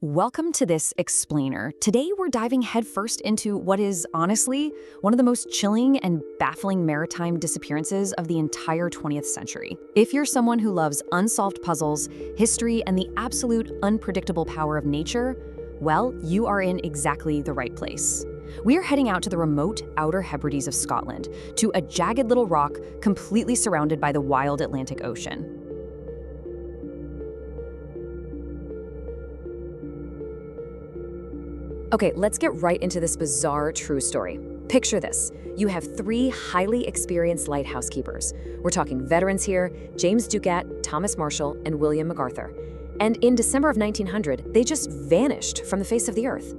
Welcome to this explainer. Today we're diving headfirst into what is, honestly, one of the most chilling and baffling maritime disappearances of the entire 20th century. If you're someone who loves unsolved puzzles, history, and the absolute unpredictable power of nature, well, you are in exactly the right place. We are heading out to the remote Outer Hebrides of Scotland, to a jagged little rock completely surrounded by the wild Atlantic Ocean. Okay, let's get right into this bizarre true story. Picture this. You have three highly experienced lighthouse keepers. We're talking veterans here: James Ducat, Thomas Marshall, and William McArthur. And in December of 1900, they just vanished from the face of the earth.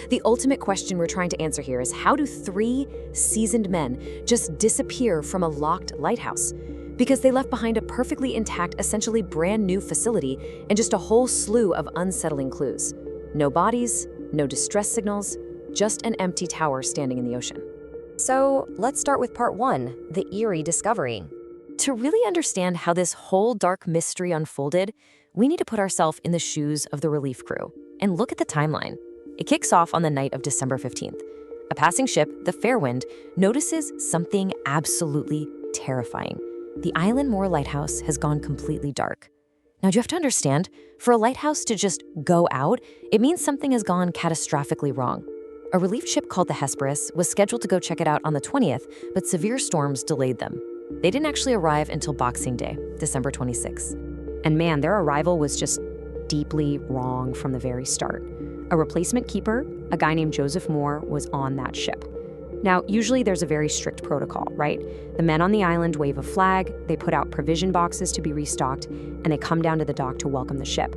The ultimate question we're trying to answer here is, how do three seasoned men just disappear from a locked lighthouse? Because they left behind a perfectly intact, essentially brand new facility and just a whole slew of unsettling clues. No bodies, no distress signals, just an empty tower standing in the ocean. So let's start with part one, the eerie discovery. To really understand how this whole dark mystery unfolded, we need to put ourselves in the shoes of the relief crew and look at the timeline. It kicks off on the night of December 15th. A passing ship, the Fairwind, notices something absolutely terrifying. The Eilean Mòr lighthouse has gone completely dark. Now, you have to understand, for a lighthouse to just go out, it means something has gone catastrophically wrong. A relief ship called the Hesperus was scheduled to go check it out on the 20th, but severe storms delayed them. They didn't actually arrive until Boxing Day, December 26th. And man, their arrival was just deeply wrong from the very start. A replacement keeper, a guy named Joseph Moore, was on that ship. Now, usually there's a very strict protocol, right? The men on the island wave a flag, they put out provision boxes to be restocked, and they come down to the dock to welcome the ship.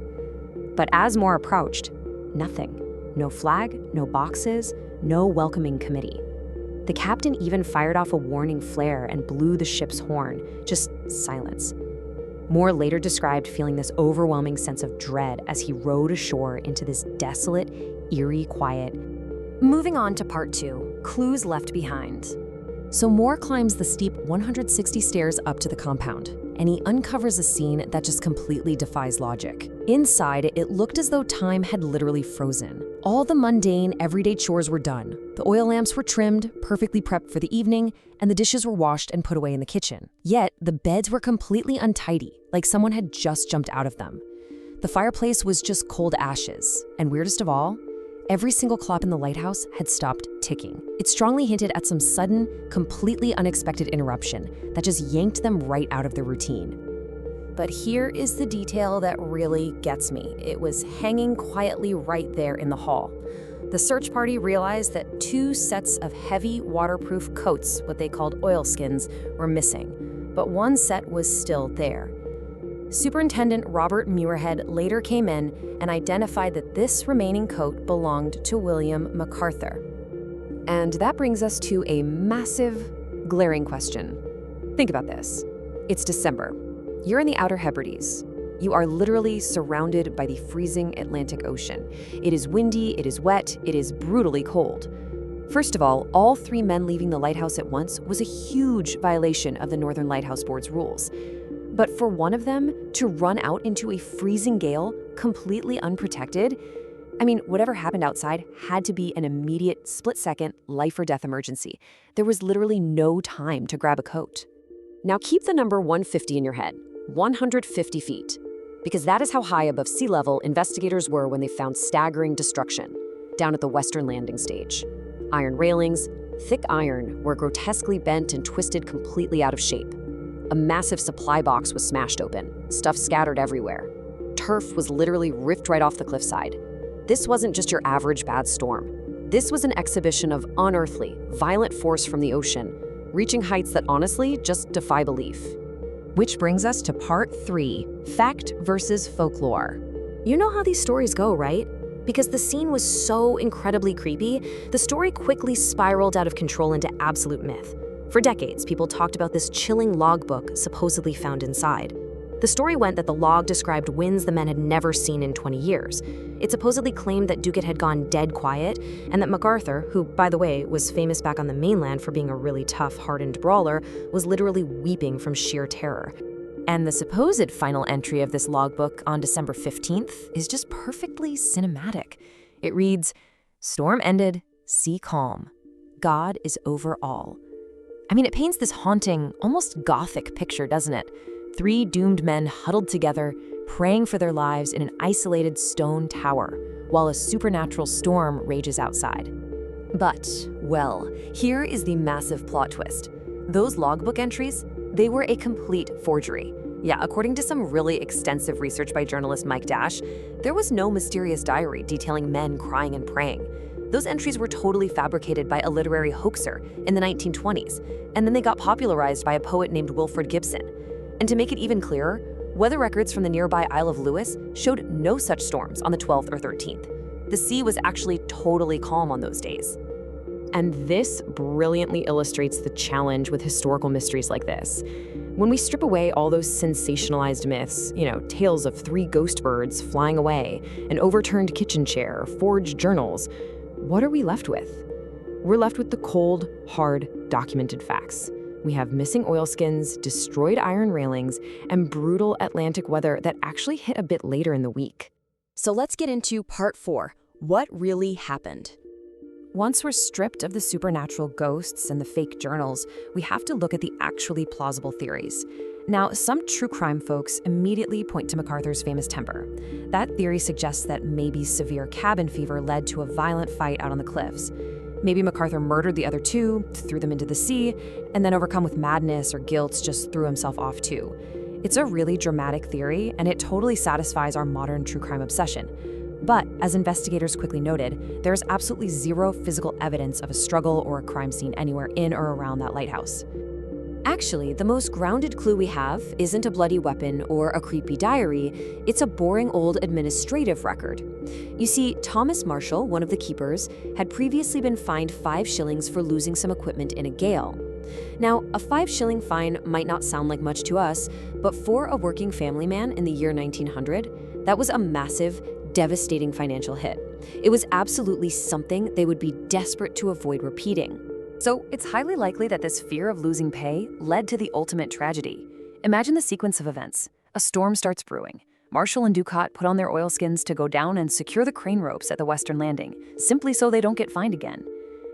But as Moore approached, nothing. No flag, no boxes, no welcoming committee. The captain even fired off a warning flare and blew the ship's horn, just silence. Moore later described feeling this overwhelming sense of dread as he rowed ashore into this desolate, eerie quiet. Moving on to part two, clues left behind. So Moore climbs the steep 160 stairs up to the compound, and he uncovers a scene that just completely defies logic. Inside, it looked as though time had literally frozen. All the mundane, everyday chores were done. The oil lamps were trimmed, perfectly prepped for the evening, and the dishes were washed and put away in the kitchen. Yet, the beds were completely untidy, like someone had just jumped out of them. The fireplace was just cold ashes, and weirdest of all, every single clock in the lighthouse had stopped ticking. It strongly hinted at some sudden, completely unexpected interruption that just yanked them right out of their routine. But here is the detail that really gets me. It was hanging quietly right there in the hall. The search party realized that two sets of heavy waterproof coats, what they called oilskins, were missing, but one set was still there. Superintendent Robert Muirhead later came in and identified that this remaining coat belonged to William McArthur. And that brings us to a massive, glaring question. Think about this. It's December. You're in the Outer Hebrides. You are literally surrounded by the freezing Atlantic Ocean. It is windy, it is wet, it is brutally cold. First of all three men leaving the lighthouse at once was a huge violation of the Northern Lighthouse Board's rules. But for one of them to run out into a freezing gale, completely unprotected, whatever happened outside had to be an immediate, split-second, life-or-death emergency. There was literally no time to grab a coat. Now keep the number 150 in your head, 150 feet, because that is how high above sea level investigators were when they found staggering destruction down at the western landing stage. Iron railings, thick iron, were grotesquely bent and twisted completely out of shape. A massive supply box was smashed open, stuff scattered everywhere. Turf was literally ripped right off the cliffside. This wasn't just your average bad storm. This was an exhibition of unearthly, violent force from the ocean, reaching heights that honestly just defy belief. Which brings us to part three, fact versus folklore. You know how these stories go, right? Because the scene was so incredibly creepy, the story quickly spiraled out of control into absolute myth. For decades, people talked about this chilling logbook supposedly found inside. The story went that the log described winds the men had never seen in 20 years. It supposedly claimed that Ducat had gone dead quiet, and that McArthur, who, by the way, was famous back on the mainland for being a really tough, hardened brawler, was literally weeping from sheer terror. And the supposed final entry of this logbook on December 15th is just perfectly cinematic. It reads, "Storm ended, sea calm. God is over all." I mean, it paints this haunting, almost gothic picture, doesn't it? 3 doomed men huddled together, praying for their lives in an isolated stone tower, while a supernatural storm rages outside. But, well, here is the massive plot twist. Those logbook entries, they were a complete forgery. Yeah, according to some really extensive research by journalist Mike Dash, there was no mysterious diary detailing men crying and praying. Those entries were totally fabricated by a literary hoaxer in the 1920s, and then they got popularized by a poet named Wilfred Gibson. And to make it even clearer, weather records from the nearby Isle of Lewis showed no such storms on the 12th or 13th. The sea was actually totally calm on those days. And this brilliantly illustrates the challenge with historical mysteries like this. When we strip away all those sensationalized myths, tales of 3 ghost birds flying away, an overturned kitchen chair, forged journals, what are we left with? We're left with the cold, hard, documented facts. We have missing oilskins, destroyed iron railings, and brutal Atlantic weather that actually hit a bit later in the week. So let's get into part 4. What really happened? Once we're stripped of the supernatural ghosts and the fake journals, we have to look at the actually plausible theories. Now, some true crime folks immediately point to MacArthur's famous temper. That theory suggests that maybe severe cabin fever led to a violent fight out on the cliffs. Maybe MacArthur murdered the other 2, threw them into the sea, and then overcome with madness or guilt, just threw himself off too. It's a really dramatic theory, and it totally satisfies our modern true crime obsession. But, as investigators quickly noted, there is absolutely zero physical evidence of a struggle or a crime scene anywhere in or around that lighthouse. Actually, the most grounded clue we have isn't a bloody weapon or a creepy diary, it's a boring old administrative record. You see, Thomas Marshall, one of the keepers, had previously been fined 5 shillings for losing some equipment in a gale. Now, a 5-shilling fine might not sound like much to us, but for a working family man in the year 1900, that was a massive, devastating financial hit. It was absolutely something they would be desperate to avoid repeating. So it's highly likely that this fear of losing pay led to the ultimate tragedy. Imagine the sequence of events. A storm starts brewing. Marshall and Ducat put on their oilskins to go down and secure the crane ropes at the western landing, simply so they don't get fined again.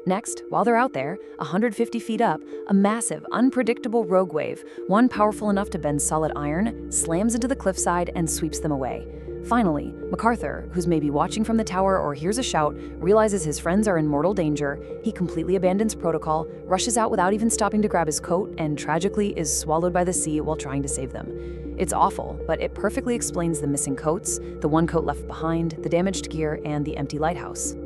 Next, while they're out there, 150 feet up, a massive, unpredictable rogue wave, one powerful enough to bend solid iron, slams into the cliffside and sweeps them away. Finally, MacArthur, who's maybe watching from the tower or hears a shout, realizes his friends are in mortal danger. He completely abandons protocol, rushes out without even stopping to grab his coat, and tragically is swallowed by the sea while trying to save them. It's awful, but it perfectly explains the missing coats, the one coat left behind, the damaged gear, and the empty lighthouse.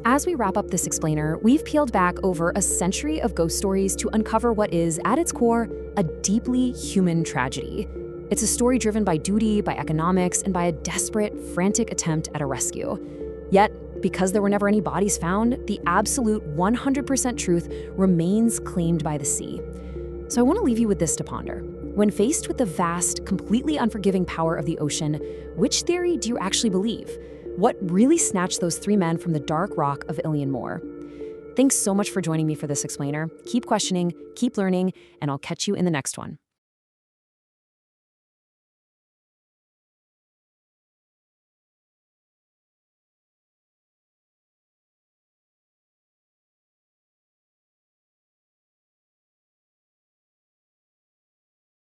As we wrap up this explainer, we've peeled back over a century of ghost stories to uncover what is, at its core, a deeply human tragedy. It's a story driven by duty, by economics, and by a desperate, frantic attempt at a rescue. Yet, because there were never any bodies found, the absolute 100% truth remains claimed by the sea. So I want to leave you with this to ponder. When faced with the vast, completely unforgiving power of the ocean, which theory do you actually believe? What really snatched those 3 men from the dark rock of Eilean Mòr? Thanks so much for joining me for this explainer. Keep questioning, keep learning, and I'll catch you in the next one.